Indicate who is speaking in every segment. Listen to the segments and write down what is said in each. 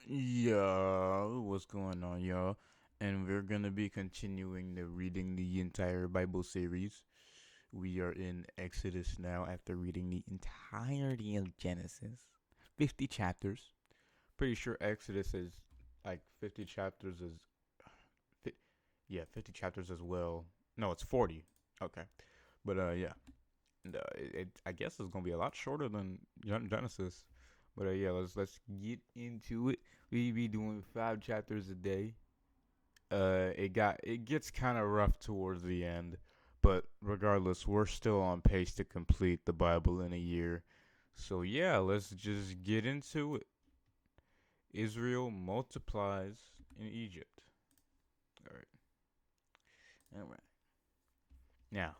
Speaker 1: Yeah. What's going on, y'all? And we're gonna be continuing the reading the entire Bible series. We are in Exodus now after reading the entirety of Genesis. 50 chapters. Pretty sure Exodus is like 50 chapters is yeah, 50 chapters as well. No, it's 40. Okay. But yeah. And, I guess it's gonna be a lot shorter than Genesis. But yeah, let's get into it. We be doing 5 chapters a day. It gets kind of rough towards the end, but regardless, we're still on pace to complete the Bible in a year. So yeah, let's just get into it. Israel multiplies in Egypt. All right, all right. Now,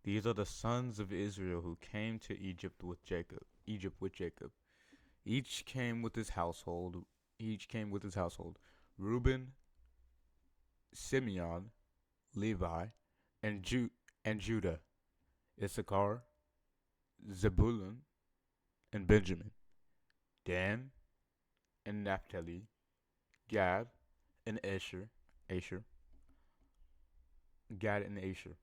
Speaker 1: these are the sons of Israel who came to Egypt with Jacob. Each came with his household. Each came with his household. Reuben, Simeon, Levi, and Judah, Issachar, Zebulun, and Benjamin, Dan and Naphtali, Gad and Asher, Gad and Asher.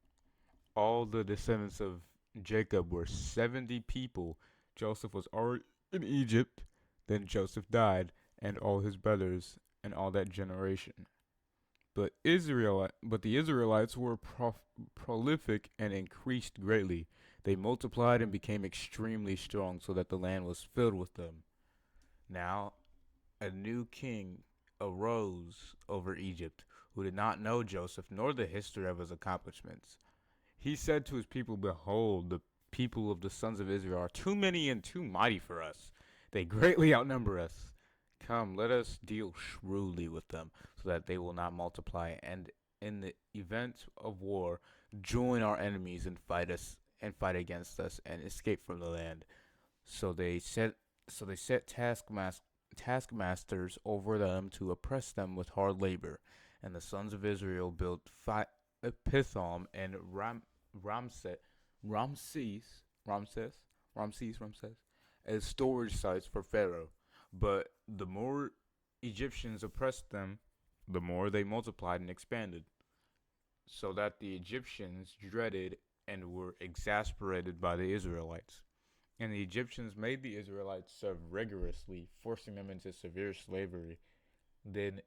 Speaker 1: All the descendants of Jacob were 70 people. Joseph was already in Egypt. Then Joseph died, and all his brothers, and all that generation. But the Israelites were prolific and increased greatly. They multiplied and became extremely strong, so that the land was filled with them. Now a new king arose over Egypt, who did not know Joseph nor the history of his accomplishments. He said to his people, "Behold, the people of the sons of Israel are too many and too mighty for us. They greatly outnumber us. Come, let us deal shrewdly with them, so that they will not multiply, and in the event of war, join our enemies and fight against us and escape from the land." So they set taskmasters over them to oppress them with hard labor. And the sons of Israel built Pithom and Ramses, Ramses, Ramses, Ramses, as storage sites for Pharaoh. But the more Egyptians oppressed them, the more they multiplied and expanded, so that the Egyptians dreaded and were exasperated by the Israelites. And the Egyptians made the Israelites serve rigorously, forcing them into severe slavery. Then,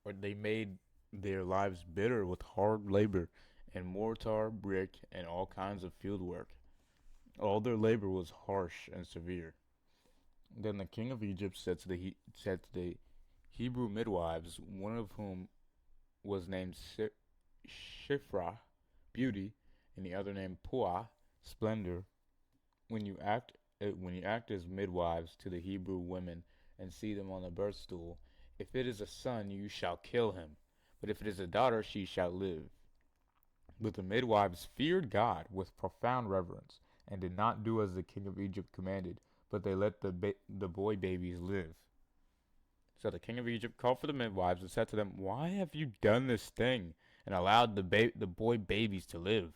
Speaker 1: or they made their lives bitter with hard labor and mortar, brick, and all kinds of field work. All their labor was harsh and severe. Then the king of Egypt said to the Hebrew midwives, one of whom was named Shiphrah, beauty, and the other named Puah, splendor, when you act as midwives to the Hebrew women and see them on the birth stool, if it is a son, you shall kill him, but if it is a daughter, she shall live. But the midwives feared God with profound reverence, and did not do as the king of Egypt commanded, but they let the boy babies live. So the king of Egypt called for the midwives and said to them, "Why have you done this thing and allowed the boy babies to live?"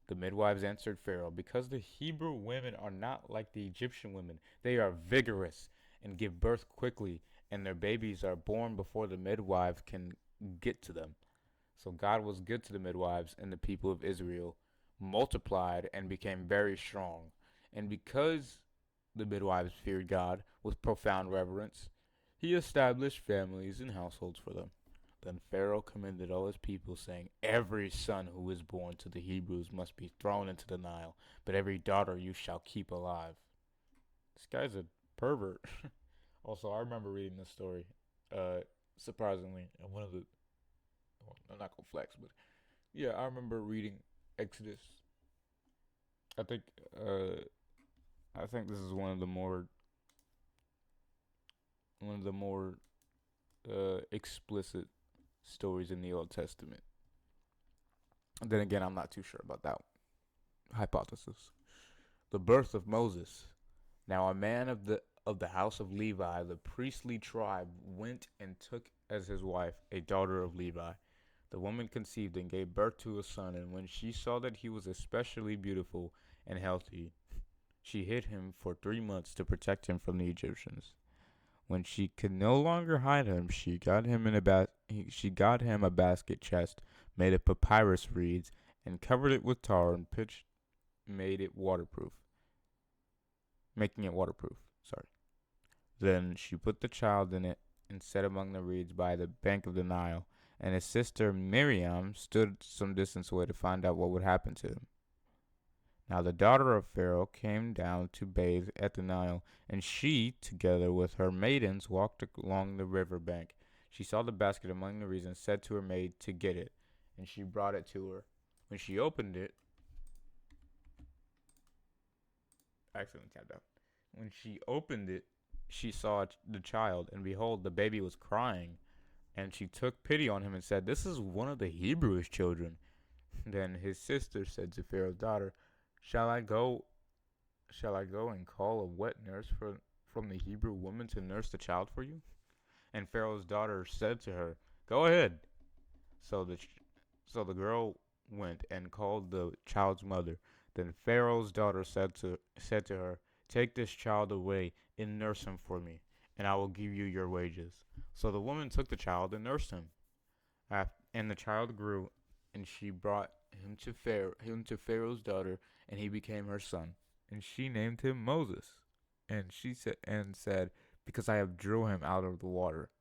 Speaker 1: The midwives answered Pharaoh, "Because the Hebrew women are not like the Egyptian women. They are vigorous and give birth quickly, and their babies are born before the midwife can get to them." So God was good to the midwives, and the people of Israel multiplied and became very strong. And because the midwives feared God with profound reverence, he established families and households for them. Then Pharaoh commanded all his people, saying, "Every son who is born to the Hebrews must be thrown into the Nile, but every daughter you shall keep alive." This guy's a pervert. Also, I remember reading this story, uh, surprisingly, and one of the, well, I'm not gonna flex, but yeah, I remember reading Exodus. I think, uh, I think this is one of the more explicit stories in the Old Testament. And then again, I'm not too sure about that hypothesis. The birth of Moses. Now a man of the house of Levi, the priestly tribe, went and took as his wife a daughter of Levi. The woman conceived and gave birth to a son, and when she saw that he was especially beautiful and healthy, She hid him for 3 months to protect him from the Egyptians. When she could no longer hide him, she got him a basket chest made of papyrus reeds and covered it with tar and pitch, made it waterproof, making it waterproof. Sorry. Then she put the child in it and set among the reeds by the bank of the Nile, and his sister Miriam stood some distance away to find out what would happen to him. Now the daughter of Pharaoh came down to bathe at the Nile, and she, together with her maidens, walked along the river bank. She saw the basket among the reeds and said to her maid to get it, and she brought it to her. When she opened it, accidentally tapped out. When she opened it, she saw the child, and behold, the baby was crying. And she took pity on him and said, "This is one of the Hebrews' children." Then his sister said to Pharaoh's daughter, "Shall I go? Shall I go and call a wet nurse from the Hebrew woman to nurse the child for you?" And Pharaoh's daughter said to her, "Go ahead." So the girl went and called the child's mother. Then Pharaoh's daughter said to her, "Take this child away and nurse him for me, and I will give you your wages." So the woman took the child and nursed him. And the child grew, and she brought him to Pharaoh's daughter, and he became her son. And she named him Moses. And she said, "Because I have drew him out of the water."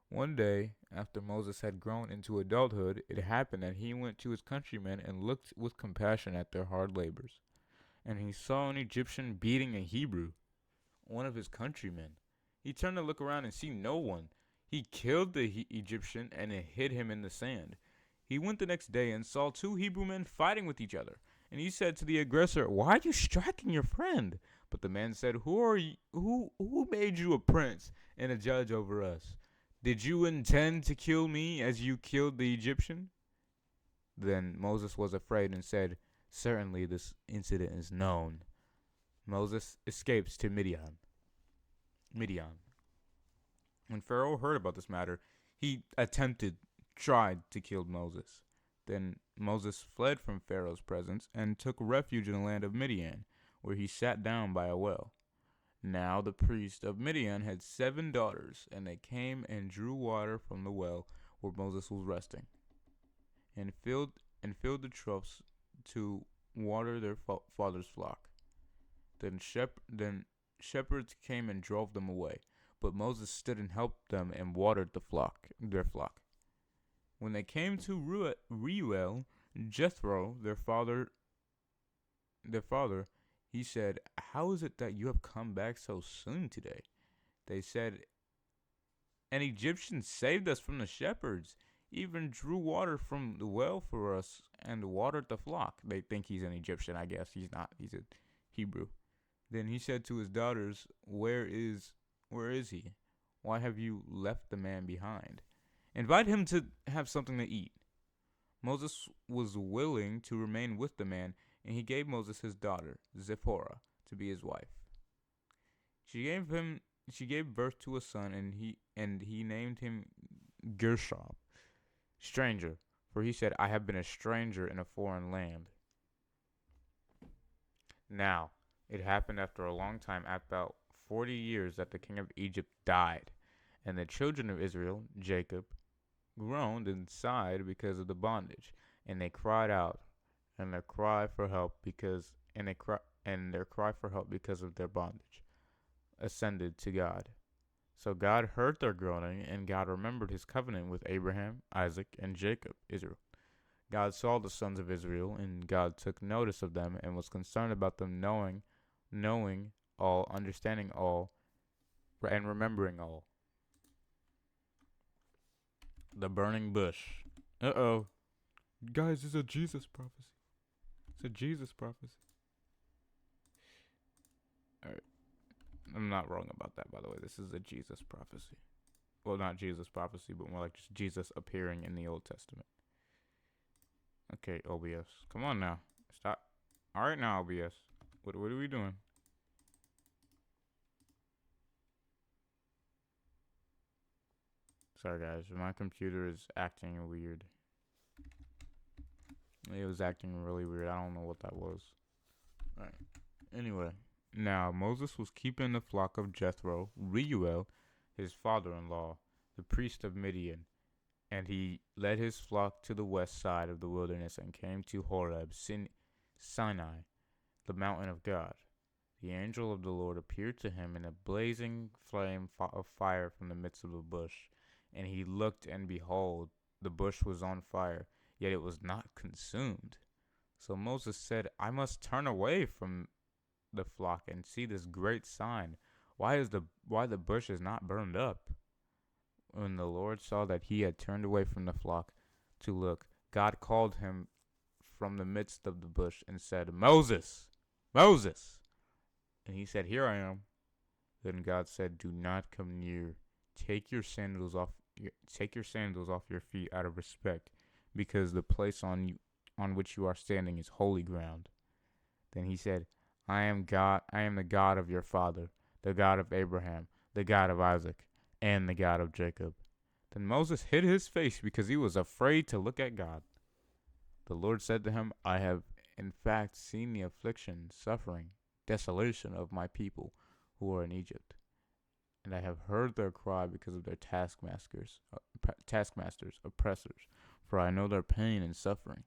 Speaker 1: One day, after Moses had grown into adulthood, it happened that he went to his countrymen and looked with compassion at their hard labors. And he saw an Egyptian beating a Hebrew, one of his countrymen. He turned to look around and see no one. He killed the Egyptian and hid him in the sand. He went the next day and saw two Hebrew men fighting with each other. And he said to the aggressor, "Why are you striking your friend?" But the man said, "Who are you? Who made you a prince and a judge over us? Did you intend to kill me as you killed the Egyptian?" Then Moses was afraid and said, "Certainly this incident is known." Moses escapes to Midian. When Pharaoh heard about this matter, he tried to kill Moses. Then Moses fled from Pharaoh's presence and took refuge in the land of Midian, where he sat down by a well. Now the priest of Midian had 7 daughters, and they came and drew water from the well where Moses was resting, and filled the troughs to water their father's flock. Then shepherds came and drove them away, but Moses stood and helped them and watered their flock. When they came to Reuel, Jethro, their father, he said, "How is it that you have come back so soon today?" They said, "An Egyptian saved us from the shepherds, even drew water from the well for us and watered the flock." They think he's an Egyptian, I guess. He's not. He's a Hebrew. Then he said to his daughters, "Where is he? Why have you left the man behind? Invite him to have something to eat." Moses was willing to remain with the man, and he gave Moses his daughter, Zipporah, to be his wife. She gave birth to a son, and he named him Gershom, stranger, for he said, "I have been a stranger in a foreign land." Now, it happened after a long time, about 40 years, that the king of Egypt died, and the children of Israel, Jacob, groaned and sighed because of the bondage, and they cried out, and their cry for help because of their bondage ascended to God. So God heard their groaning, and God remembered his covenant with Abraham, Isaac, and Jacob, Israel. God saw the sons of Israel, and God took notice of them and was concerned about them, knowing all, understanding all, and remembering all. The burning bush. Uh-oh. Guys, it's a Jesus prophecy. It's a Jesus prophecy. Alright. I'm not wrong about that, by the way. This is a Jesus prophecy. Well, not Jesus prophecy, but more like just Jesus appearing in the Old Testament. Okay, OBS. Come on now. Stop. Alright now, OBS. What are we doing? Sorry, guys. My computer is acting weird. It was acting really weird. I don't know what that was. Alright. Anyway. Now Moses was keeping the flock of Jethro, Reuel, his father-in-law, the priest of Midian, and he led his flock to the west side of the wilderness and came to Horeb, Sinai, the mountain of God. The angel of the Lord appeared to him in a blazing flame of fire from the midst of the bush. And he looked, and behold, the bush was on fire, yet it was not consumed. So Moses said, I must turn away from the flock and see this great sign. Why the bush is not burned up? When the Lord saw that he had turned away from the flock to look, God called him from the midst of the bush and said, Moses, Moses. And he said, Here I am. Then God said, Do not come near. Take your sandals off your feet out of respect, because the place on which you are standing is holy ground. Then he said, I am the God of your father, the God of Abraham, the God of Isaac, and the God of Jacob. Then Moses hid his face because he was afraid to look at God. The Lord said to him, I have in fact seen the affliction, suffering, desolation of my people who are in Egypt, and I have heard their cry because of their taskmasters, oppressors, for I know their pain and suffering.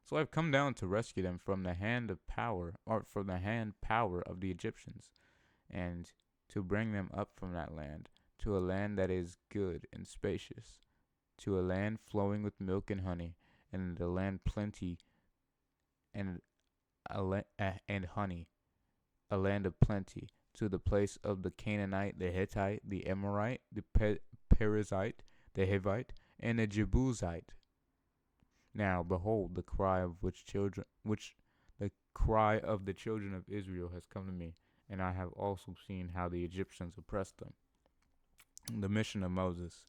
Speaker 1: So I have come down to rescue them from the hand power of the Egyptians, and to bring them up from that land, to a land that is good and spacious, to a land flowing with milk and honey, and a land plenty and honey, a land of plenty, to the place of the Canaanite, the Hittite, the Amorite, the Perizzite, the Hivite, and the Jebusite. Now behold, the cry of the children of Israel has come to me, and I have also seen how the Egyptians oppressed them. The mission of Moses.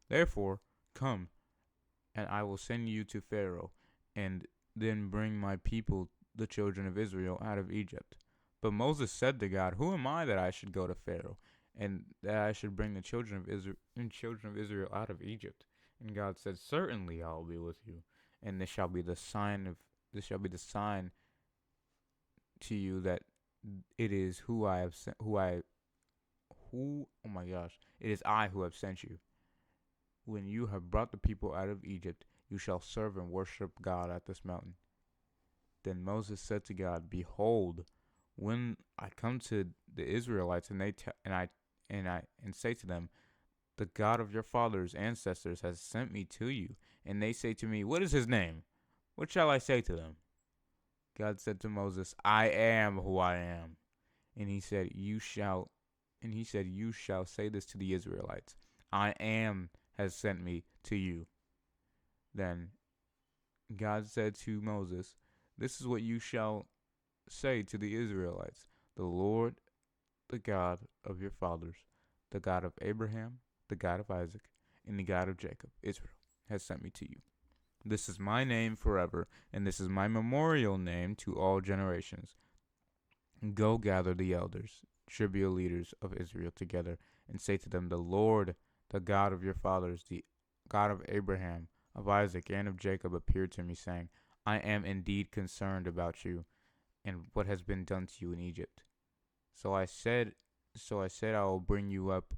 Speaker 1: Therefore, come, and I will send you to Pharaoh, and then bring my people, the children of Israel, out of Egypt. But Moses said to God, Who am I that I should go to Pharaoh, and that I should bring the children of Israel out of Egypt? And God said, Certainly I will be with you, and this shall be the sign to you that it is it is I who have sent you. When you have brought the people out of Egypt, you shall serve and worship God at this mountain. Then Moses said to God, Behold, when I come to the Israelites and say to them, The God of your fathers' ancestors has sent me to you, and they say to me, What is his name? What shall I say to them? God said to Moses, I am who I am. And he said, You shall say this to the Israelites, I am has sent me to you. Then God said to Moses, This is what you shall say to the Israelites, The Lord, the God of your fathers, the God of Abraham, the God of Isaac, and the God of Jacob, Israel, has sent me to you. This is my name forever, and this is my memorial name to all generations. Go gather the elders, tribal leaders of Israel together, and say to them, The Lord, the God of your fathers, the God of Abraham, of Isaac, and of Jacob, appeared to me, saying, I am indeed concerned about you and what has been done to you in Egypt. So I said I will bring you up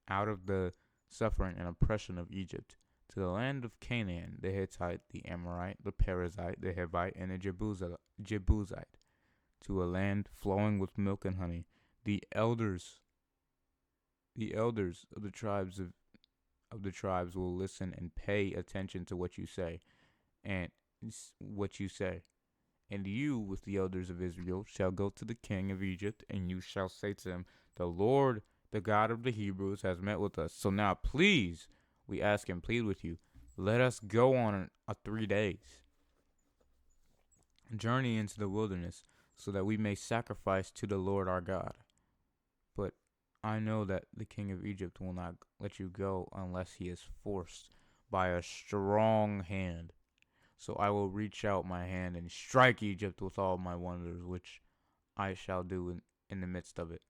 Speaker 1: out of the suffering and oppression of Egypt to the land of Canaan, the Hittite, the Amorite, the Perizzite, the Hivite, and the Jebusite, to a land flowing with milk and honey. The elders of the tribes will listen and pay attention to what you say, and you with the elders of Israel shall go to the king of Egypt, and you shall say to him, The Lord, the God of the Hebrews, has met with us. So now please, we ask and plead with you, let us go on a 3 days journey into the wilderness, so that we may sacrifice to the Lord our God. But I know that the king of Egypt will not let you go unless he is forced by a strong hand. So I will reach out my hand and strike Egypt with all my wonders, which I shall do in the midst of it.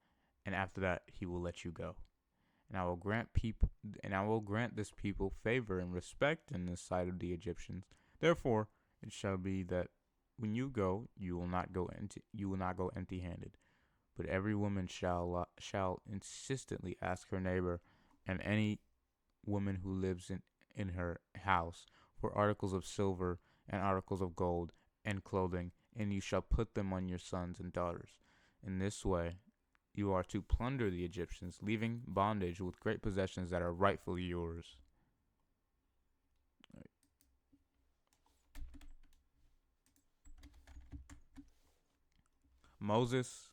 Speaker 1: And after that, he will let you go. And I will grant this people favor and respect in the sight of the Egyptians. Therefore, it shall be that when you go, you will not go empty-handed. But every woman shall insistently ask her neighbor and any woman who lives in her house for articles of silver and articles of gold and clothing, and you shall put them on your sons and daughters. In this way, you are to plunder the Egyptians, leaving bondage with great possessions that are rightfully yours. Moses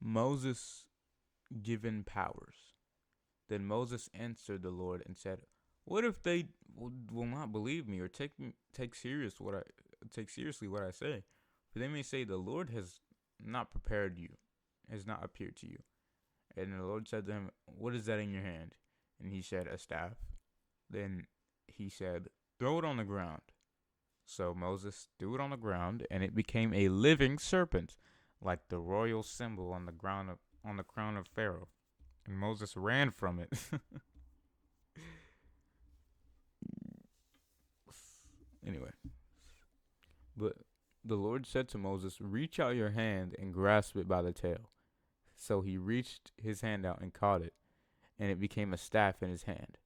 Speaker 1: Moses given powers. Then Moses answered the Lord and said, "What if they will not believe me or take seriously what I say? For they may say the Lord has not prepared you, has not appeared to you." And the Lord said to him, "What is that in your hand?" And he said, "A staff." Then he said, "Throw it on the ground." So Moses threw it on the ground, and it became a living serpent, like the royal symbol on the crown of Pharaoh. And Moses ran from it. Anyway, but the Lord said to Moses, "Reach out your hand and grasp it by the tail." So he reached his hand out and caught it, and it became a staff in his hand.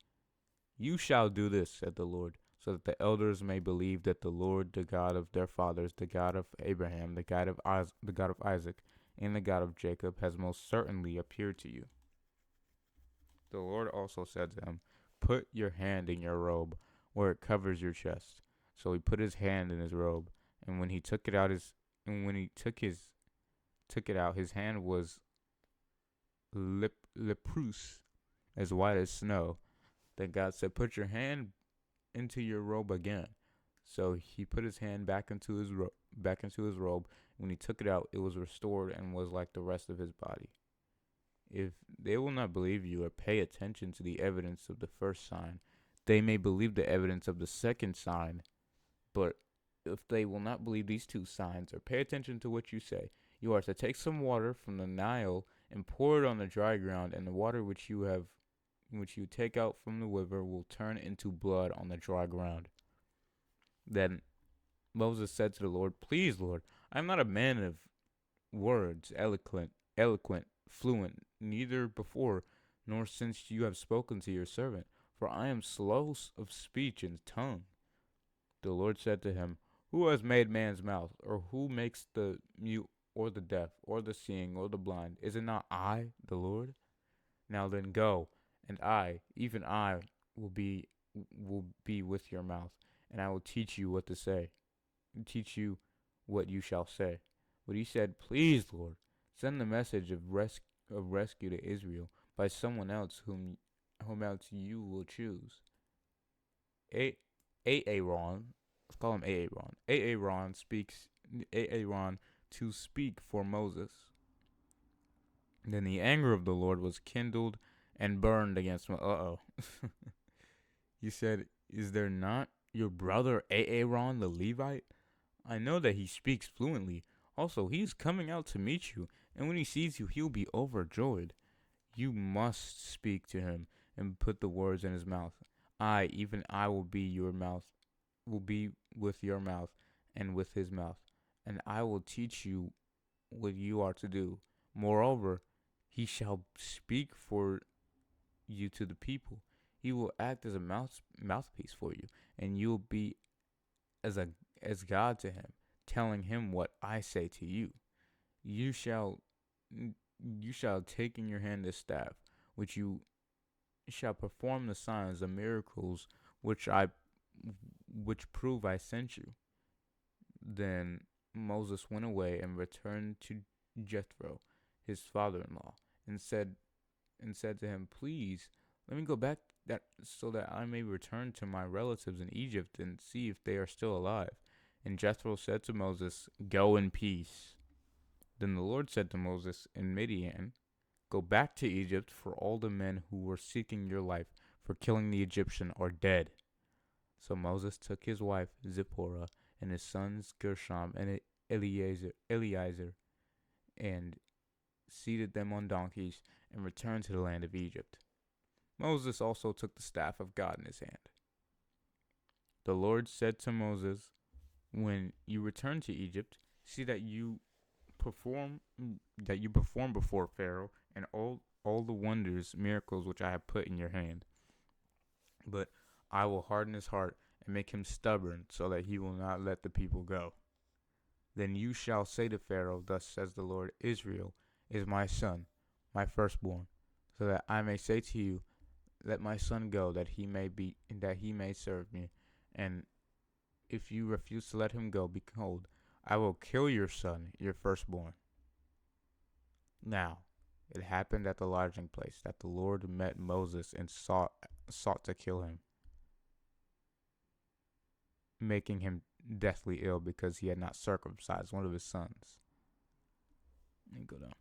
Speaker 1: "You shall do this," said the Lord, "so that the elders may believe that the Lord, the God of their fathers, the God of Abraham, the God of Isaac, and the God of Jacob, has most certainly appeared to you." The Lord also said to him, "Put your hand in your robe, where it covers your chest." So he put his hand in his robe, and when he took it out, his hand was leprous, as white as snow. Then God said, "Put your hand into your robe again." So he put his hand back into his robe. When he took it out, it was restored and was like the rest of his body. If they will not believe you or pay attention to the evidence of the first sign, they may believe the evidence of the second sign. But if they will not believe these two signs or pay attention to what you say, you are to take some water from the Nile and pour it on the dry ground, and the water which you take out from the river will turn into blood on the dry ground. Then Moses said to the Lord, "Please, Lord, I am not a man of words, eloquent, fluent, neither before nor since you have spoken to your servant, for I am slow of speech and tongue." The Lord said to him, "Who has made man's mouth, or who makes the mute, or the deaf, or the seeing, or the blind? Is it not I, the Lord? Now then go, and I, even I, will be with your mouth, and I will teach you what to say, and teach you what you shall say." But he said, "Please, Lord, send the message of rescue to Israel by someone else whom else you will choose." Aaron, let's call him Aaron. Aaron to speak for Moses. Then the anger of the Lord was kindled and burned against him. He said, "Is there not your brother Aaron the Levite? I know that he speaks fluently. Also, he is coming out to meet you, and when he sees you, he'll be overjoyed. You must speak to him and put the words in his mouth. I, even I, will be with your mouth and with his mouth, and I will teach you what you are to do. Moreover, he shall speak for you to the people. He will act as a mouthpiece for you, and you will be as God to him, telling him what I say to you. You shall take in your hand this staff, which you shall perform the signs, the miracles which prove I sent you." Then Moses went away and returned to Jethro, his father-in-law, and said to him, "Please let me go back so that I may return to my relatives in Egypt and see if they are still alive." And Jethro said to Moses, "Go in peace." Then the Lord said to Moses in Midian, "Go back to Egypt, for all the men who were seeking your life for killing the Egyptian are dead." So Moses took his wife Zipporah and his sons Gershom and Eliezer and seated them on donkeys and returned to the land of Egypt. Moses also took the staff of God in his hand. The Lord said to Moses, "When you return to Egypt, See that you perform before Pharaoh, and all the wonders, miracles which I have put in your hand. But I will harden his heart and make him stubborn, so that he will not let the people go. Then you shall say to Pharaoh, Thus says the Lord, Israel is my son, my firstborn, so that I may say to you, Let my son go, that he may serve me. And if you refuse to let him go, behold, I will kill your son, your firstborn. Now it happened at the lodging place that the Lord met Moses and sought to kill him, making him deathly ill because he had not circumcised one of his sons. Let me go down.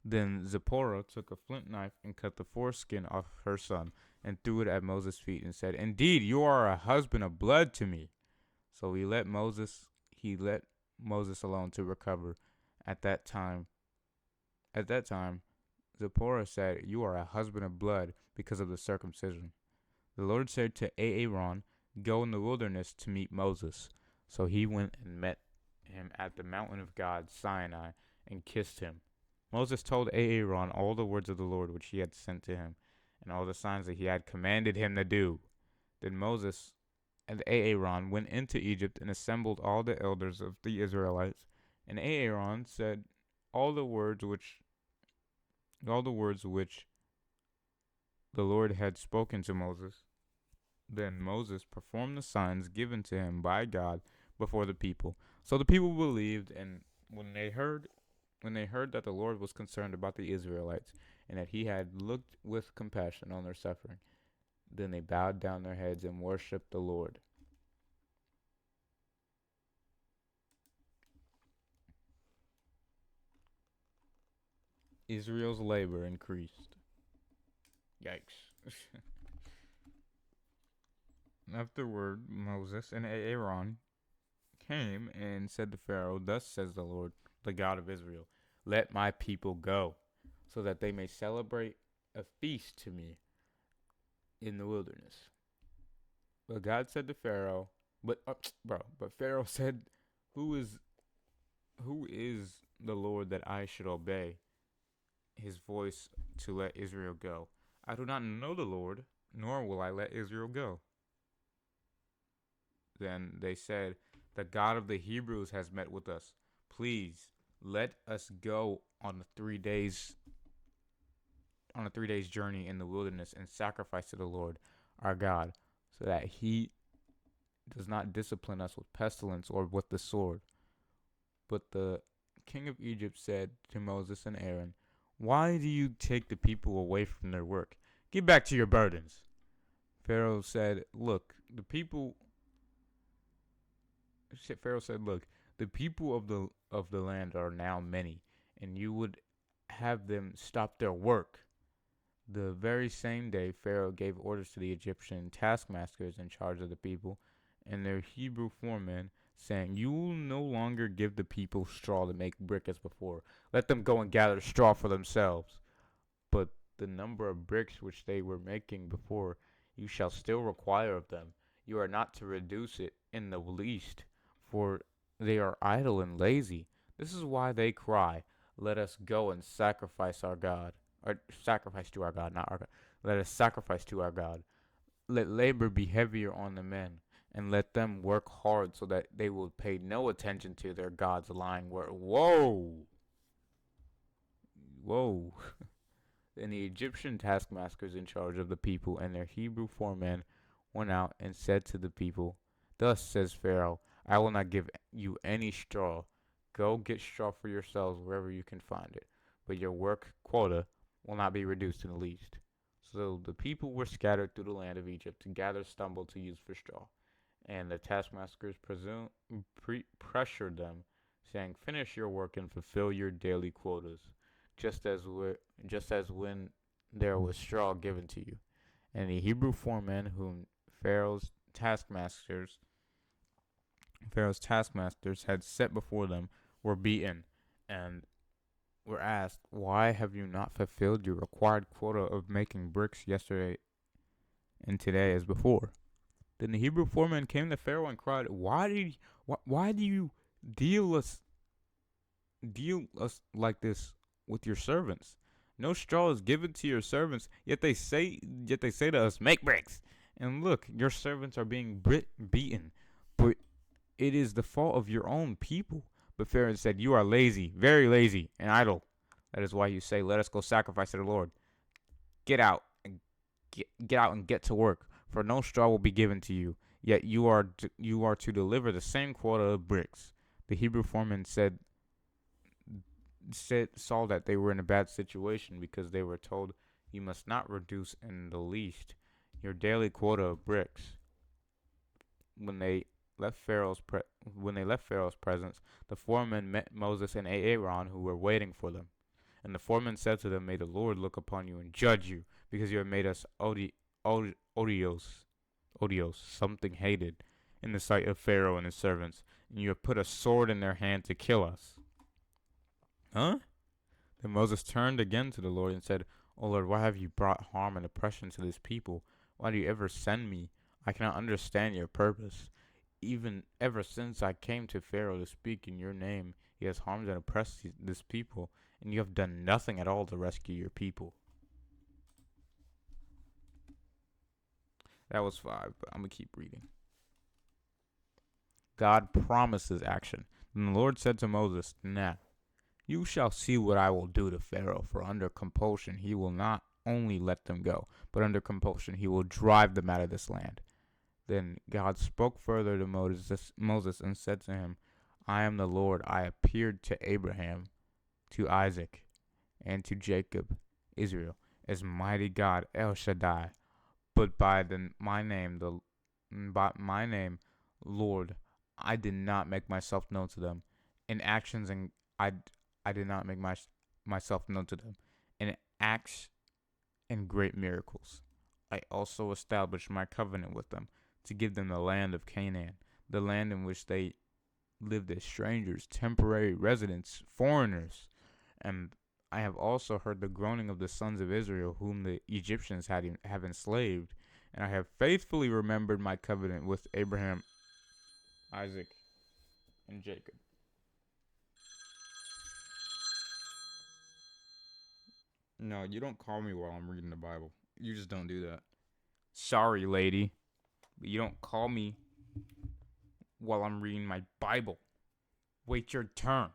Speaker 1: Then Zipporah took a flint knife and cut the foreskin off her son and threw it at Moses' feet and said, Indeed, you are a husband of blood to me. So he let Moses alone to recover. At that time, Zipporah said, You are a husband of blood because of the circumcision. The Lord said to Aaron, Go in the wilderness to meet Moses. So he went and met him at the mountain of God, Sinai, and kissed him. Moses told Aaron all the words of the Lord which he had sent to him, and all the signs that he had commanded him to do. Then Moses and Aaron went into Egypt and assembled all the elders of the Israelites. And Aaron said all the words which the Lord had spoken to Moses. Then Moses performed the signs given to him by God before the people. So the people believed, and when they heard that the Lord was concerned about the Israelites, and that he had looked with compassion on their suffering, then they bowed down their heads and worshipped the Lord. Israel's labor increased. Yikes. Afterward, Moses and Aaron came and said to Pharaoh, Thus says the Lord, the God of Israel, Let my people go, so that they may celebrate a feast to me in the wilderness. But God said to Pharaoh, but Pharaoh said, Who is the Lord that I should obey his voice to let Israel go? I do not know the Lord, nor will I let Israel go. Then they said, The God of the Hebrews has met with us. Please let us go on a 3 days journey in the wilderness and sacrifice to the Lord our God, so that he does not discipline us with pestilence or with the sword. But the king of Egypt said to Moses and Aaron, Why do you take the people away from their work? Get back to your burdens. Pharaoh said, Look, the people of the land are now many, and you would have them stop their work. The very same day Pharaoh gave orders to the Egyptian taskmasters in charge of the people and their Hebrew foremen, saying, You will no longer give the people straw to make brick as before. Let them go and gather straw for themselves. But the number of bricks which they were making before you shall still require of them. You are not to reduce it in the least, for they are idle and lazy. This is why they cry, Let us go and sacrifice our God. Or sacrifice to our God, not our God. Let us sacrifice to our God. Let labor be heavier on the men, and let them work hard so that they will pay no attention to their God's lying word. Whoa! Then the Egyptian taskmasters in charge of the people and their Hebrew foremen went out and said to the people, Thus says Pharaoh, I will not give you any straw. Go get straw for yourselves wherever you can find it, but your work quota will not be reduced in the least. So the people were scattered through the land of Egypt to gather stubble to use for straw. And the taskmasters pressured them, saying, Finish your work and fulfill your daily quotas, just as when there was straw given to you. And the Hebrew foremen whom Pharaoh's taskmasters had set before them were beaten, and were asked, Why have you not fulfilled your required quota of making bricks yesterday and today as before? Then the Hebrew foreman came to Pharaoh and cried, Why do you deal us deal us like this with your servants? No straw is given to your servants, yet they say to us, make bricks. And look, your servants are being beaten, but it is the fault of your own people. But Pharaoh said, you are lazy, very lazy, and idle. That is why you say, let us go sacrifice to the Lord. Get out and get out and get to work, for no straw will be given to you. Yet you are to deliver the same quota of bricks. The Hebrew foreman saw that they were in a bad situation because they were told, you must not reduce in the least your daily quota of bricks. When they left Pharaoh's presence, the foreman met Moses and Aaron, who were waiting for them. And the foreman said to them, may the Lord look upon you and judge you, because you have made us odios, something hated, in the sight of Pharaoh and his servants, and you have put a sword in their hand to kill us. Huh? Then Moses turned again to the Lord and said, O Lord, why have you brought harm and oppression to this people? Why do you ever send me? I cannot understand your purpose. Even ever since I came to Pharaoh to speak in your name, he has harmed and oppressed this people, and you have done nothing at all to rescue your people. That was 5, but I'm going to keep reading. God promises action. Then the Lord said to Moses, Nah, you shall see what I will do to Pharaoh, for under compulsion he will not only let them go, but under compulsion he will drive them out of this land. Then God spoke further to Moses and said to him, I am the Lord. I appeared to Abraham, to Isaac, and to Jacob, Israel, as mighty God El Shaddai, but my name, Lord, I did not make myself known to them. In actions and I did not make myself known to them. In acts and great miracles, I also established my covenant with them to give them the land of Canaan, the land in which they lived as strangers, temporary residents, foreigners. And I have also heard the groaning of the sons of Israel, whom the Egyptians have enslaved, and I have faithfully remembered my covenant with Abraham, Isaac, and Jacob. No, you don't call me while I'm reading the Bible. You just don't do that. Sorry, lady, but you don't call me while I'm reading my Bible. Wait your turn.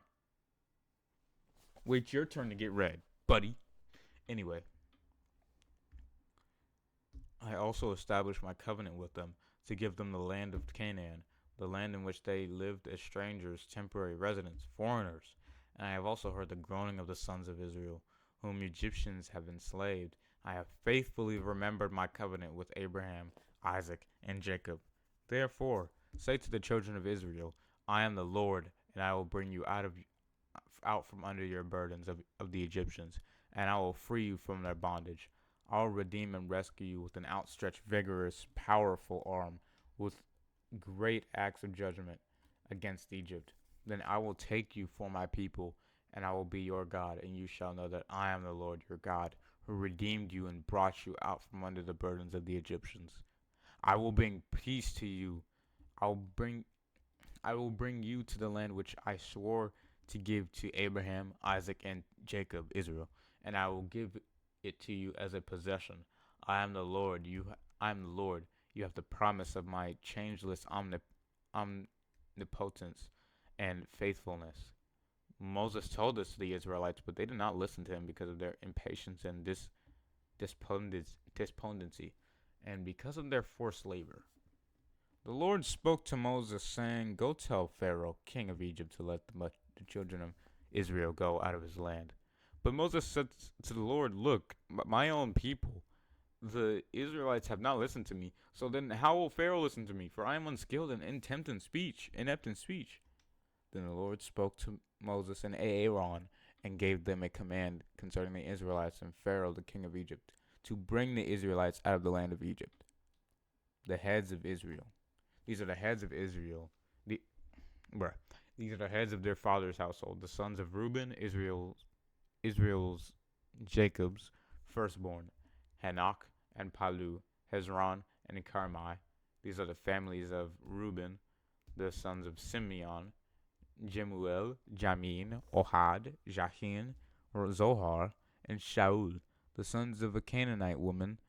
Speaker 1: Wait your turn to get read, buddy. Anyway, I also established my covenant with them to give them the land of Canaan, the land in which they lived as strangers, temporary residents, foreigners. And I have also heard the groaning of the sons of Israel, whom Egyptians have enslaved. I have faithfully remembered my covenant with Abraham, Isaac, and Jacob. Therefore, say to the children of Israel, I am the Lord, and I will bring you out from under your burdens of the Egyptians, and I will free you from their bondage. I will redeem and rescue you with an outstretched, vigorous, powerful arm, with great acts of judgment against Egypt. Then I will take you for my people, and I will be your God, and you shall know that I am the Lord your God, who redeemed you and brought you out from under the burdens of the Egyptians. I will bring peace to you. I will bring you to the land which I swore to give to Abraham, Isaac, and Jacob, Israel, and I will give it to you as a possession. I am the Lord. I am the Lord. You have the promise of my changeless omnipotence and faithfulness. Moses told this to the Israelites, but they did not listen to him because of their impatience and despondency, and because of their forced labor. The Lord spoke to Moses, saying, Go tell Pharaoh, king of Egypt, to let the children of Israel go out of his land. But Moses said to the Lord, Look, my own people, the Israelites, have not listened to me. So then how will Pharaoh listen to me? For I am unskilled and inept in speech. Then the Lord spoke to Moses and Aaron and gave them a command concerning the Israelites and Pharaoh, the king of Egypt, to bring the Israelites out of the land of Egypt. The heads of Israel. These are the heads of Israel. These are the heads of their father's household. The sons of Reuben, Israel's Jacob's firstborn, Hanok and Palu, Hezron and Carmi. These are the families of Reuben. The sons of Simeon, Jemuel, Jamin, Ohad, Jachin, Zohar, and Shaul, the sons of a Canaanite woman.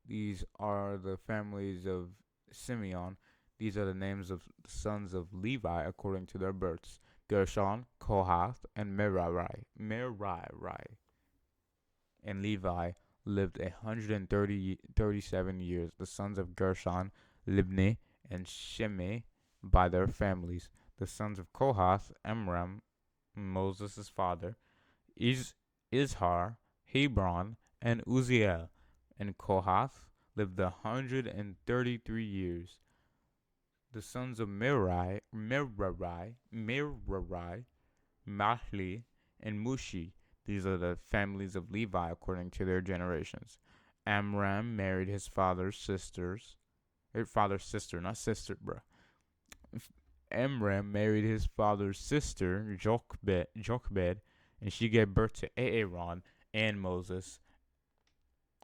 Speaker 1: These are the families of Simeon. These are the names of the sons of Levi according to their births: Gershon, Kohath, and Merari. And Levi lived 137 years. The sons of Gershon, Libni, and Shimei by their families. The sons of Kohath, Amram, Moses' father, Izhar, Hebron, and Uzziel. And Kohath lived 133 years. The sons of Mahli, and Mushi. These are the families of Levi according to their generations. Amram married his father's sisters. Father's sister, not sister, bruh. Amram married his father's sister, Jochebed, and she gave birth to Aaron and Moses.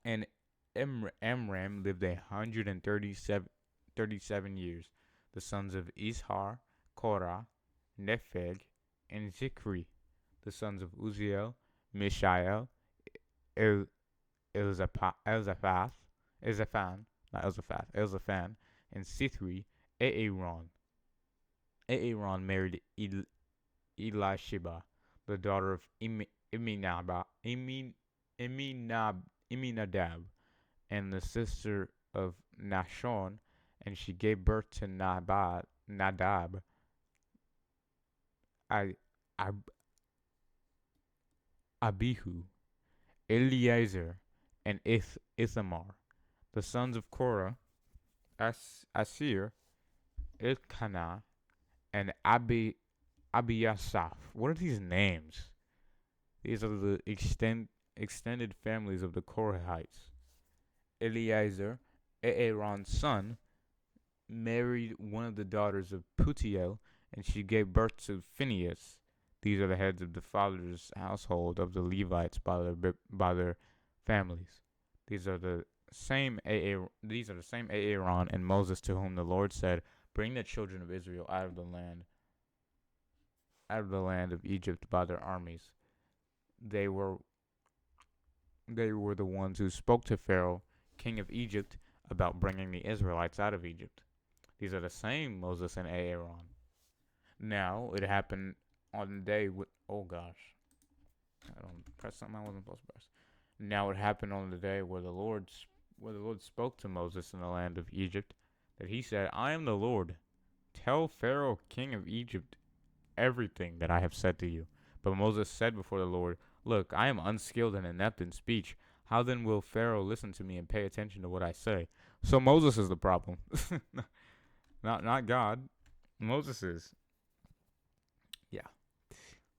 Speaker 1: And Amram lived 137 years. The sons of Izhar, Korah, Nepheg, and Zikri. The sons of Uzziel, Mishael, El- Elzaphan, and Sithri, Aaron. Aaron married Elisheba, the daughter of Iminadab, and the sister of Nashon, and she gave birth to Nadab, Abihu, Eliezer, and Ithamar. The sons of Korah, Asir, Elkanah, and Abiyasaph. What are these names? These are the extended families of the Korahites. Eliezer, Aaron's son, married one of the daughters of Putiel, and she gave birth to Phinehas. These are the heads of the father's household of the Levites by their families. These are the same Aaron and Moses to whom the Lord said, "Bring the children of Israel out of the land of Egypt by their armies." They were the ones who spoke to Pharaoh, king of Egypt, about bringing the Israelites out of Egypt. These are the same Moses and Aaron. Now it happened on the day with oh gosh, I don't press something I wasn't supposed to press. Now it happened on the day where the Lord spoke to Moses in the land of Egypt, that he said, "I am the Lord. Tell Pharaoh, king of Egypt, everything that I have said to you." But Moses said before the Lord, "Look, I am unskilled and inept in speech. How then will Pharaoh listen to me and pay attention to what I say?" So Moses is the problem. not God. Moses is. Yeah.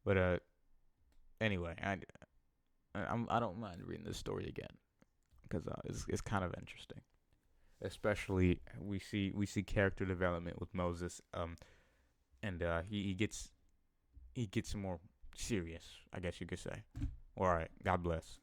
Speaker 1: But anyway, I don't mind reading this story again because it's kind of interesting. Especially we see character development with Moses. And he gets more serious, I guess you could say. All right, God bless.